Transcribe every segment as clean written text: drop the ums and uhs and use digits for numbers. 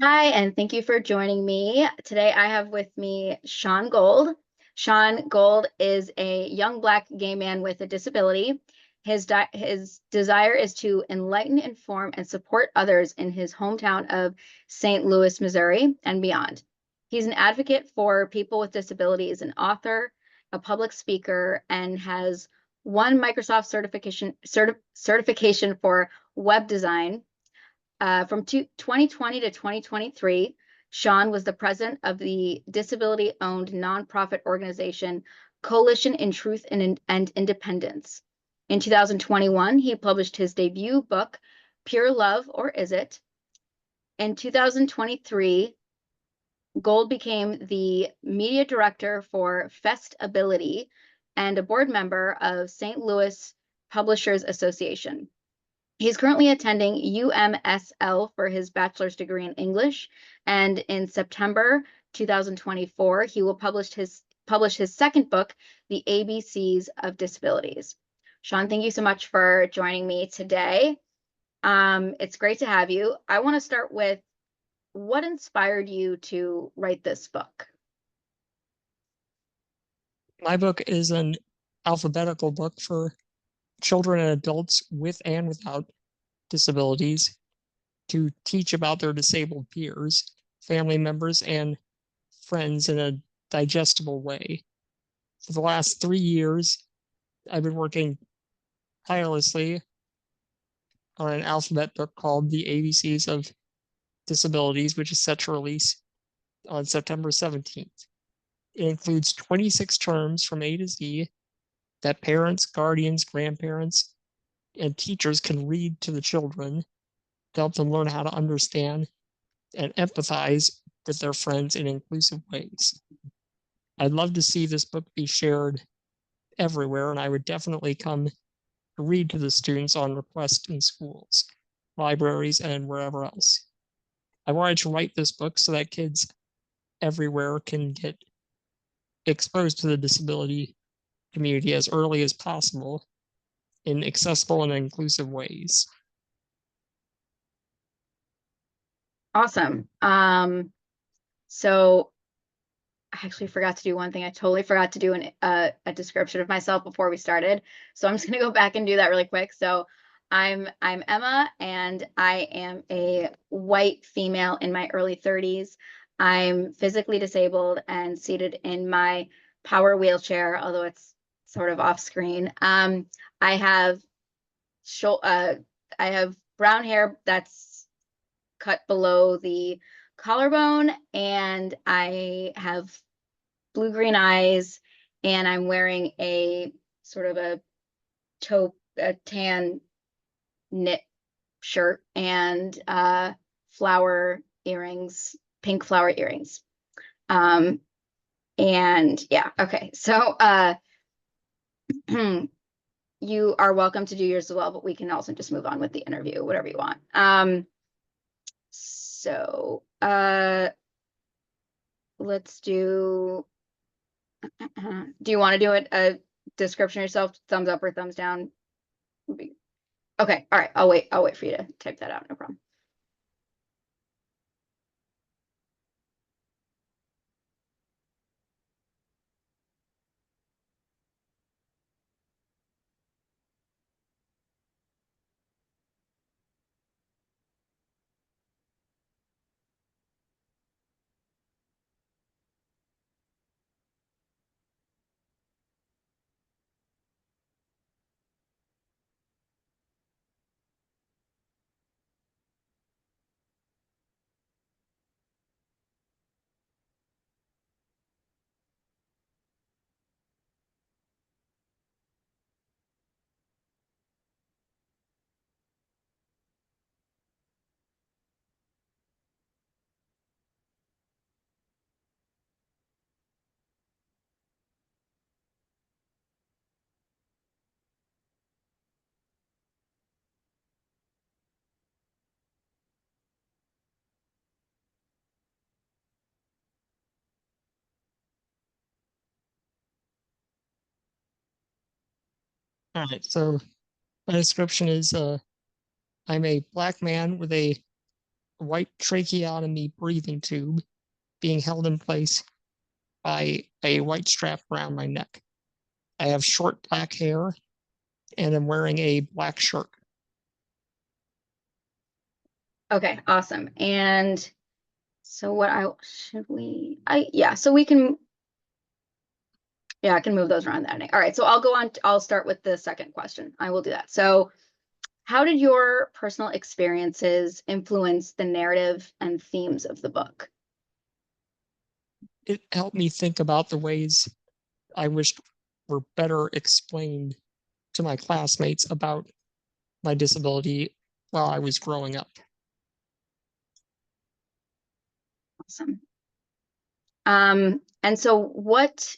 Hi, and thank you for joining me. Today I have with me Sean Gold. Sean Gold is a young Black gay man with a disability. His desire is to enlighten, inform, and support others in his hometown of St. Louis, Missouri, and beyond. He's an advocate for people with disabilities, an author, a public speaker, and has one Microsoft certification for web design. From 2020 to 2023, Sean was the president of the disability-owned nonprofit organization Coalition in Truth and Independence. In 2021, he published his debut book, Pure Love, or Is It? In 2023, Gold became the media director for Festability and a board member of St. Louis Publishers Association. He's currently attending UMSL for his bachelor's degree in English, and in September 2024, he will publish his second book, The ABCs of Disabilities. Sean, thank you so much for joining me today. It's great to have you. I want to start with what inspired you to write this book? My book is an alphabetical book for children and adults with and without disabilities to teach about their disabled peers, family members, and friends in a digestible way. For the last 3 years, I've been working tirelessly on an alphabet book called The ABCs of Disabilities, which is set to release on September 17th. It includes 26 terms from A to Z that parents, guardians, grandparents, and teachers can read to the children to help them learn how to understand and empathize with their friends in inclusive ways. I'd love to see this book be shared everywhere, and I would definitely come to read to the students on request in schools, libraries, and wherever else. I wanted to write this book so that kids everywhere can get exposed to the disability community as early as possible in accessible and inclusive ways. Awesome. So I actually forgot to do one thing. I totally forgot to do a description of myself before we started. So I'm just gonna go back and do that really quick. So I'm Emma, and I am a white female in my early 30s. I'm physically disabled and seated in my power wheelchair, although it's sort of off screen. I have shou- uh, I have brown hair that's cut below the collarbone, and I have blue-green eyes, and I'm wearing a sort of a tan knit shirt and flower earrings, pink flower earrings. Um, and yeah, okay. So you are welcome to do yours as well, but we can also just move on with the interview, whatever you want. So let's do do you want to do a description of yourself, thumbs up or thumbs down? Okay, all right. I'll wait for you to type that out. No problem. All right, so my description is I'm a Black man with a white tracheotomy breathing tube being held in place by a white strap around my neck. I have short black hair and I'm wearing a black shirt. Okay, awesome. And so what I should we I yeah, so we can I can move those around that. All right, so I'll go on, I'll start with the second question. I will do that. So how did your personal experiences influence the narrative and themes of the book? It helped me think about the ways I wished were better explained to my classmates about my disability while I was growing up. Awesome. And so what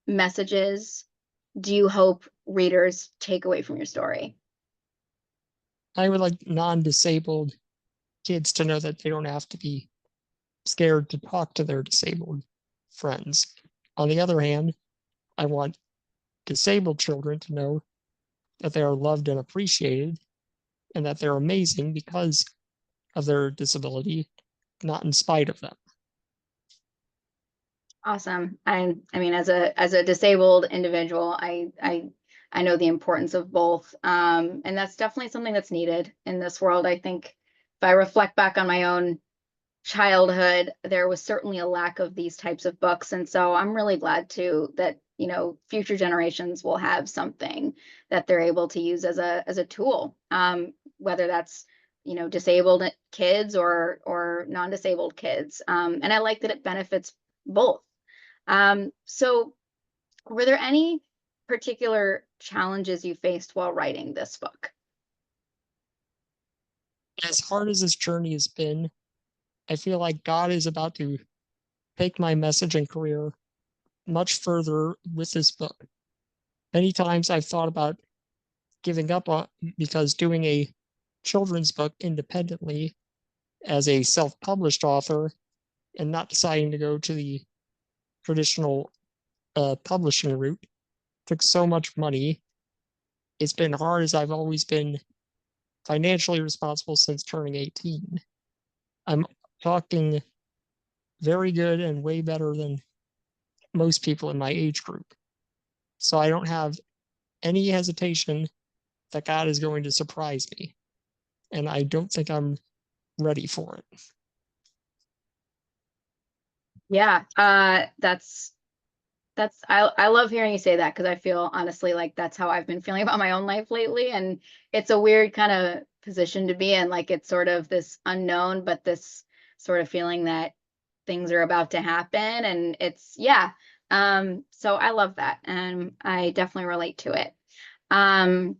messages do you hope readers take away from your story? I would like non-disabled kids to know that they don't have to be scared to talk to their disabled friends. On the other hand, I want disabled children to know that they are loved and appreciated and that they're amazing because of their disability, not in spite of them. Awesome. I mean, as a disabled individual, I know the importance of both. And that's definitely something that's needed in this world. I think if I reflect back on my own childhood, there was certainly a lack of these types of books. And so I'm really glad to that, you know, future generations will have something that they're able to use as a tool. Whether that's, you know, disabled kids or non-disabled kids. And I like that it benefits both. So were there any particular challenges you faced while writing this book? As hard as this journey has been, I feel like God is about to take my message and career much further with this book. Many times I've thought about giving up on because doing a children's book independently as a self-published author and not deciding to go to the traditional publishing route took so much money. It's been hard as I've always been financially responsible since turning 18. I'm talking very good and way better than most people in my age group. So I don't have any hesitation that God is going to surprise me. And I don't think I'm ready for it. Yeah, I love hearing you say that because I feel honestly like that's how I've been feeling about my own life lately. And it's a weird kind of position to be in. Like it's sort of this unknown, but this sort of feeling that things are about to happen. And it's yeah. So I love that. And I definitely relate to it. Um,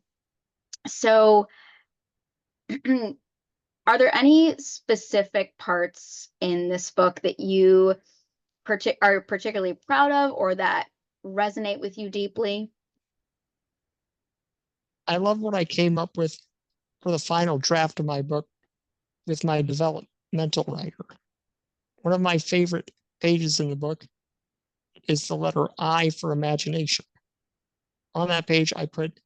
so are there any specific parts in this book that you are particularly proud of or that resonate with you deeply? I love what I came up with for the final draft of my book with my developmental writer. One of my favorite pages in the book is the letter I for imagination. On that page, I put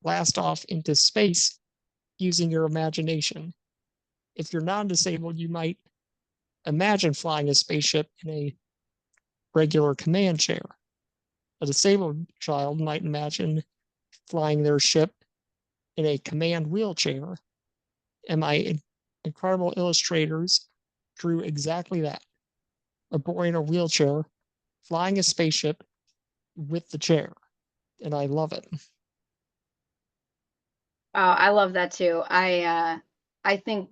blast off into space using your imagination. If you're non-disabled, you might imagine flying a spaceship in a regular command chair. A disabled child might imagine flying their ship in a command wheelchair. And my incredible illustrators drew exactly that. A boy in a wheelchair flying a spaceship with the chair. And I love it. Oh, I love that too. I think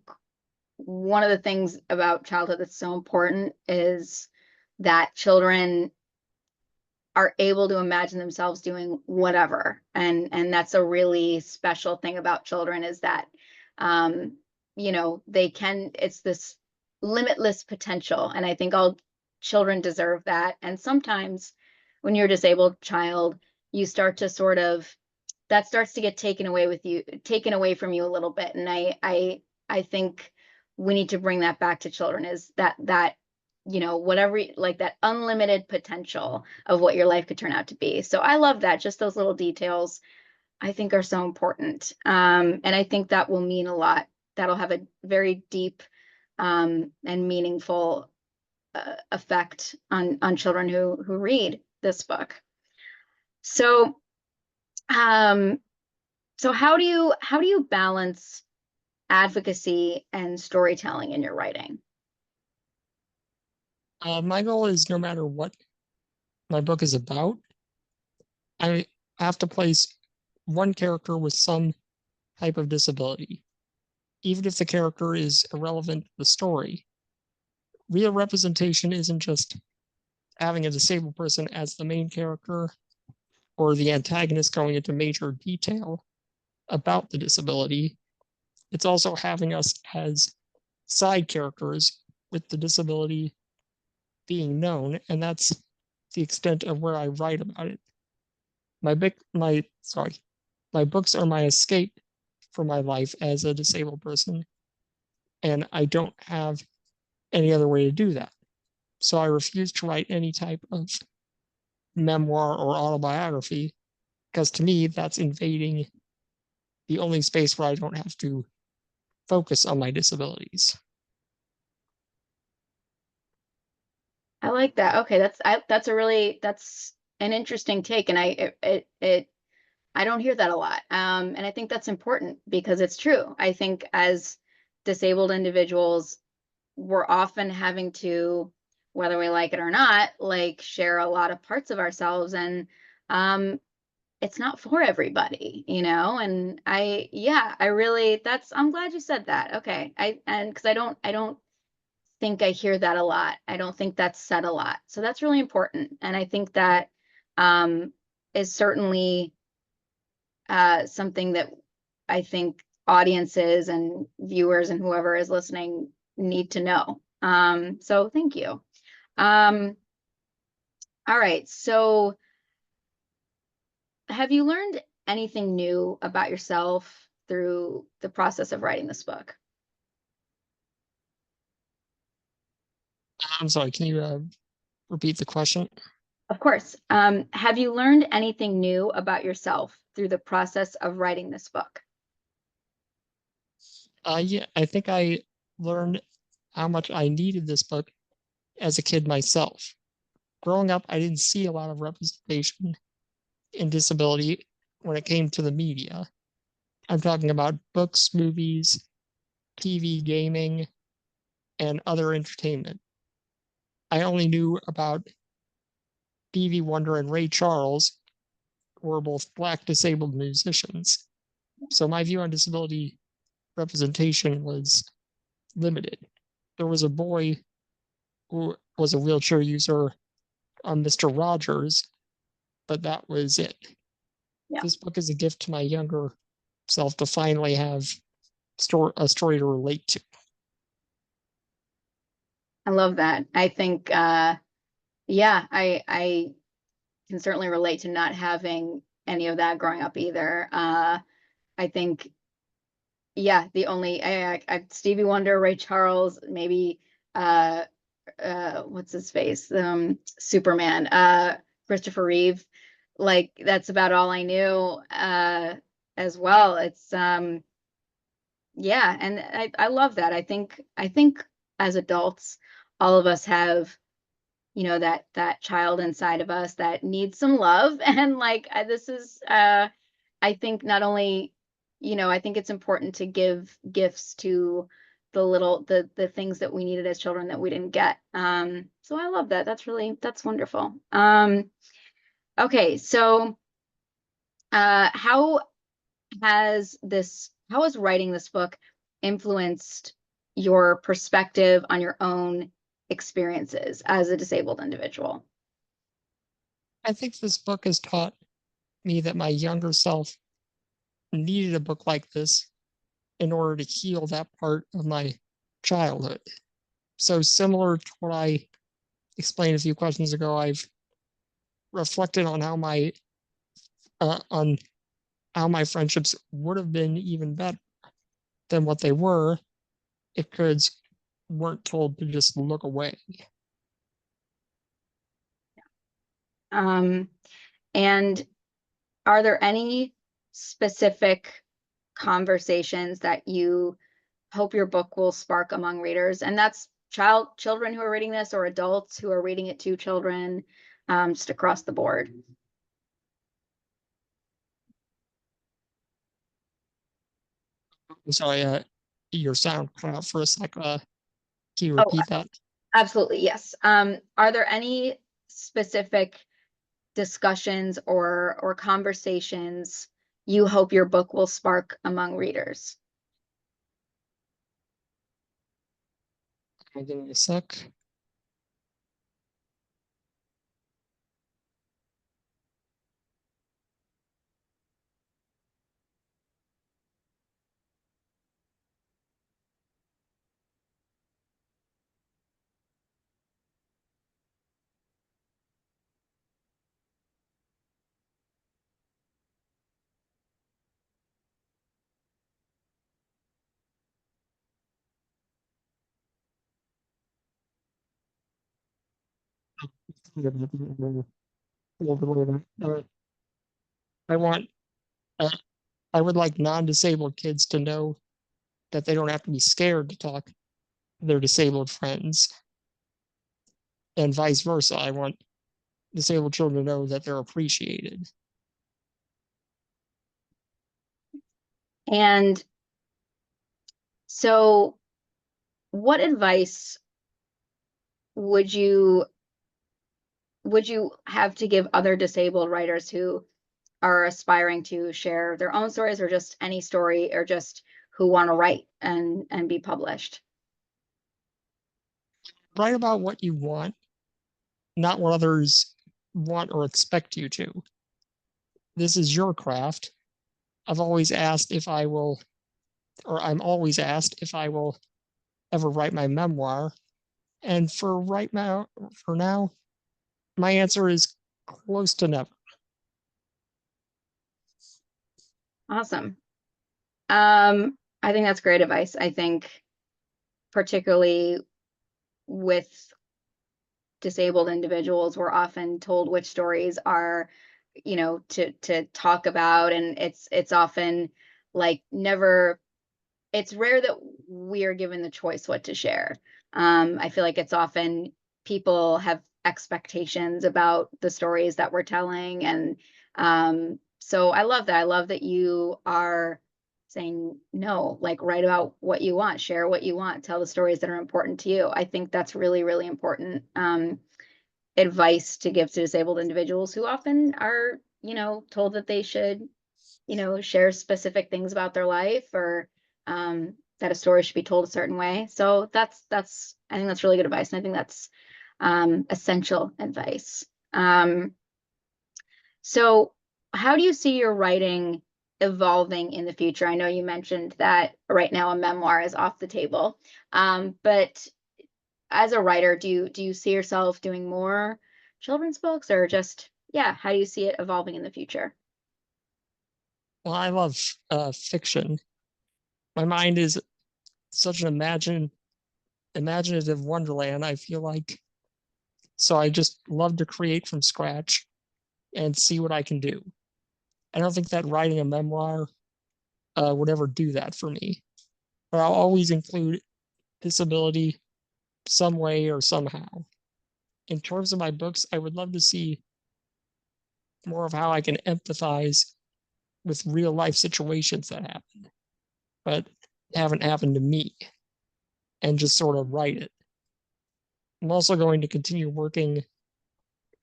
one of the things about childhood that's so important is that children are able to imagine themselves doing whatever. And that's a really special thing about children is that um, you know, they can, it's this limitless potential. And I think all children deserve that. And sometimes when you're a disabled child, you start to sort of that starts to get taken away from you a little bit. And I think we need to bring that back to children is that you know, whatever, like that unlimited potential of what your life could turn out to be. So I love that. Just those little details I think are so important. And I think that will mean a lot. That'll have a very deep and meaningful effect on children who read this book. So, um, so how do you balance advocacy and storytelling in your writing? My goal is no matter what my book is about, I have to place one character with some type of disability, even if the character is irrelevant to the story. Real representation isn't just having a disabled person as the main character or the antagonist going into major detail about the disability. It's also having us as side characters with the disability being known, and that's the extent of where I write about it. My books are my escape from my life as a disabled person, and I don't have any other way to do that. So I refuse to write any type of memoir or autobiography because to me that's invading the only space where I don't have to focus on my disabilities. I like that. Okay, that's an interesting take, and I don't hear that a lot. And I think that's important because it's true. I think as disabled individuals, we're often having to, whether we like it or not, like share a lot of parts of ourselves, and um, it's not for everybody, And yeah, I really, I'm glad you said that. Okay, and because I don't think I hear that a lot. I don't think that's said a lot. So that's really important. And I think that um, is certainly something that I think audiences and viewers and whoever is listening need to know. So thank you. Um, all right. So have you learned anything new about yourself through the process of writing this book? I'm sorry, can you repeat the question? Of course. Have you learned anything new about yourself through the process of writing this book? Yeah, I think I learned how much I needed this book as a kid myself. Growing up, I didn't see a lot of representation in disability when it came to the media. I'm talking about books, movies, TV, gaming, and other entertainment. I only knew about Stevie Wonder and Ray Charles, who were both Black disabled musicians. So my view on disability representation was limited. There was a boy who was a wheelchair user, Mr. Rogers, but that was it. Yeah, This book is a gift to my younger self to finally have a story to relate to. I love that. I think, yeah, I can certainly relate to not having any of that growing up either. I think, yeah, the only Stevie Wonder, Ray Charles, maybe uh, what's his face, Superman, Christopher Reeve. Like that's about all I knew as well. It's yeah, and I love that. I think as adults, all of us have that child inside of us that needs some love and like this is I think not only I think it's important to give gifts to the things that we needed as children that we didn't get. So I love that. That's wonderful. Okay, so how how has writing this book influenced your perspective on your own experiences as a disabled individual? I think this book has taught me that my younger self needed a book like this in order to heal that part of my childhood. So similar to what I explained a few questions ago, I've reflected on on how my friendships would have been even better than what they were if kids weren't told to just look away. Um, and are there any specific conversations that you hope your book will spark among readers? And that's children who are reading this or adults who are reading it to children, just across the board. Sorry, your sound cut out for a sec. Can you Oh, repeat that? absolutely, yes. Are there any specific discussions or conversations you hope your book will spark among readers? Give me a sec. I want, uh, I would like non-disabled kids to know that they don't have to be scared to talk to their disabled friends, and vice versa. I want disabled children to know that they're appreciated. And so, what advice would you have to give other disabled writers who are aspiring to share their own stories, or just any story, or just who want to write and be published? Write about what you want, not what others want or expect you to. This is your craft. I've always asked if I will, or I'm always asked if I will ever write my memoir. And for now, my answer is close to never. Awesome. I think that's great advice. I think particularly with disabled individuals, we're often told which stories are, to talk about, and it's often like never, it's rare that we are given the choice what to share. I feel like it's often people have expectations about the stories that we're telling. And so I love that. I love that you are saying no, like write about what you want, share what you want, tell the stories that are important to you. I think that's really, really important advice to give to disabled individuals who often are, told that they should, share specific things about their life, or that a story should be told a certain way. So that's I think that's really good advice, and I think that's essential advice. So how do you see your writing evolving in the future? I know you mentioned that right now a memoir is off the table, but as a writer, do you see yourself doing more children's books, or just, yeah, how do you see it evolving in the future? Well, I love fiction. My mind is such an imaginative wonderland, I feel like. So I just love to create from scratch and see what I can do. I don't think that writing a memoir would ever do that for me, but I'll always include disability some way or somehow. In terms of my books, I would love to see more of how I can empathize with real life situations that happen, but haven't happened to me, and just sort of write it. I'm also going to continue working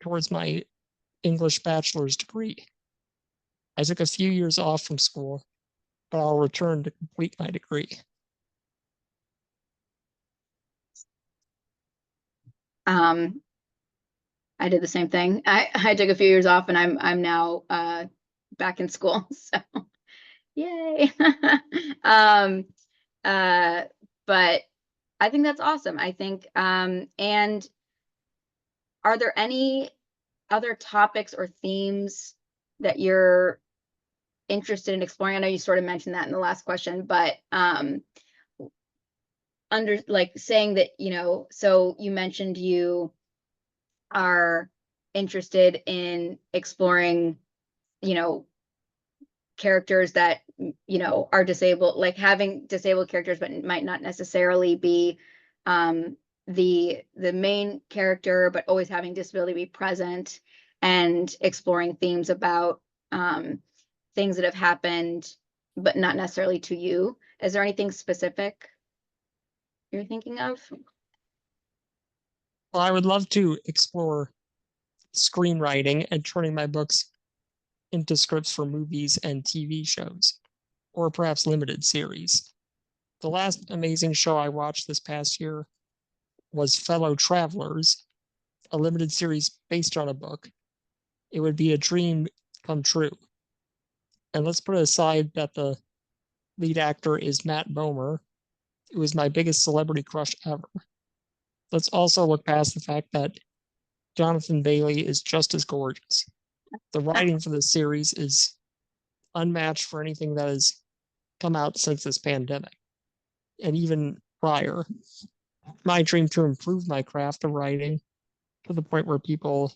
towards my English bachelor's degree. I took a few years off from school, but I'll return to complete my degree. Um, I did the same thing. I took a few years off, and I'm now back in school. So yay. um, uh, but I think that's awesome. I think and are there any other topics or themes that you're interested in exploring? I know you sort of mentioned that in the last question, but under like saying that, so you mentioned you are interested in exploring, you know, characters that, are disabled, like having disabled characters, but might not necessarily be the main character, but always having disability be present, and exploring themes about things that have happened, but not necessarily to you. Is there anything specific you're thinking of? Well, I would love to explore screenwriting and turning my books into scripts for movies and TV shows, or perhaps limited series. The last amazing show I watched this past year was Fellow Travelers, a limited series based on a book. It would be a dream come true. And let's put aside that the lead actor is Matt Bomer, who is my biggest celebrity crush ever. Let's also look past the fact that Jonathan Bailey is just as gorgeous. The writing for this series is unmatched for anything that has come out since this pandemic, and even prior. My dream to improve my craft of writing to the point where people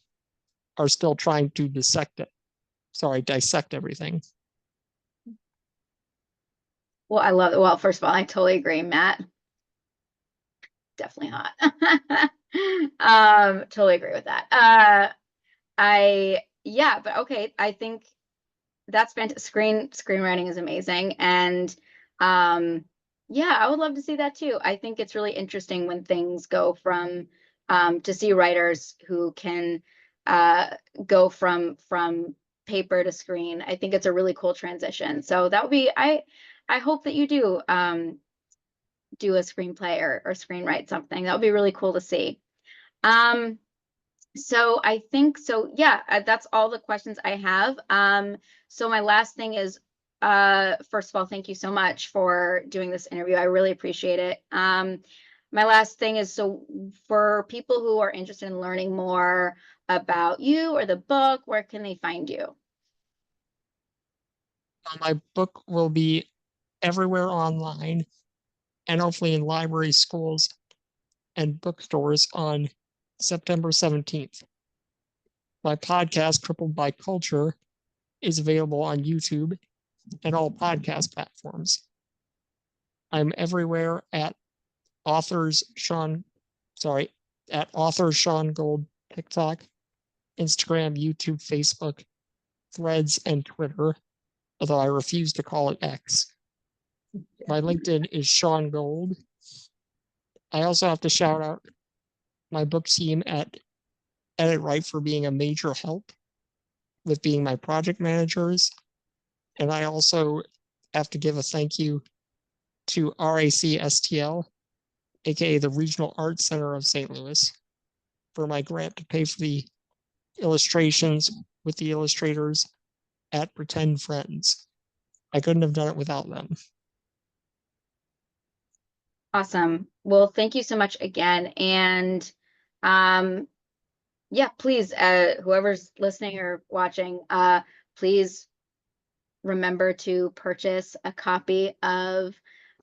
are still trying to dissect everything. Well, I love it. Well, first of all, I totally agree, Matt. Definitely hot. Totally agree with that. But okay, I think that's fantastic. Screenwriting is amazing. And I would love to see that too. I think it's really interesting when things go from to see writers who can go from paper to screen. I think it's a really cool transition. So that would be I hope that you do do a screenplay or screenwrite something. That would be really cool to see. So I think so. Yeah, that's all the questions I have. So my last thing is, first of all, thank you so much for doing this interview. I really appreciate it. My last thing is, so for people who are interested in learning more about you or the book, where can they find you? My book will be everywhere online and hopefully in libraries, schools, and bookstores on September 17th. My podcast, Crippled by Culture, is available on YouTube and all podcast platforms. I'm everywhere at author Sean Gold, TikTok, Instagram, YouTube, Facebook, Threads, and Twitter, although I refuse to call it X. My LinkedIn is Sean Gold. I also have to shout out my book team at Edit Right for being a major help with being my project managers. And I also have to give a thank you to RACSTL, aka the Regional Arts Center of St. Louis, for my grant to pay for the illustrations with the illustrators at Pretend Friends. I couldn't have done it without them. Awesome. Well, thank you so much again. And please, whoever's listening or watching, please remember to purchase a copy of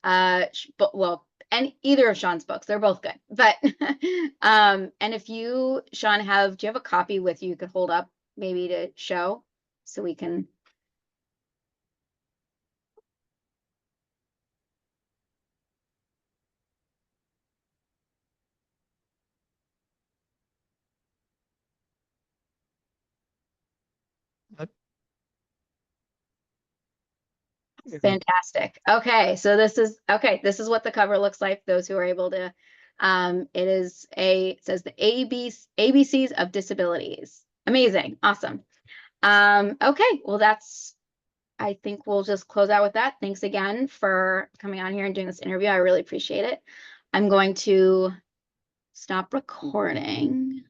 and either of Sean's books. They're both good. But and if you, Sean, do you have a copy with you could hold up maybe to show so we can. Fantastic. Okay, so this is what the cover looks like. Those who are able to, it says the ABCs of Disabilities. Amazing, awesome. Okay, well I think we'll just close out with that. Thanks again for coming on here and doing this interview. I really appreciate it. I'm going to stop recording.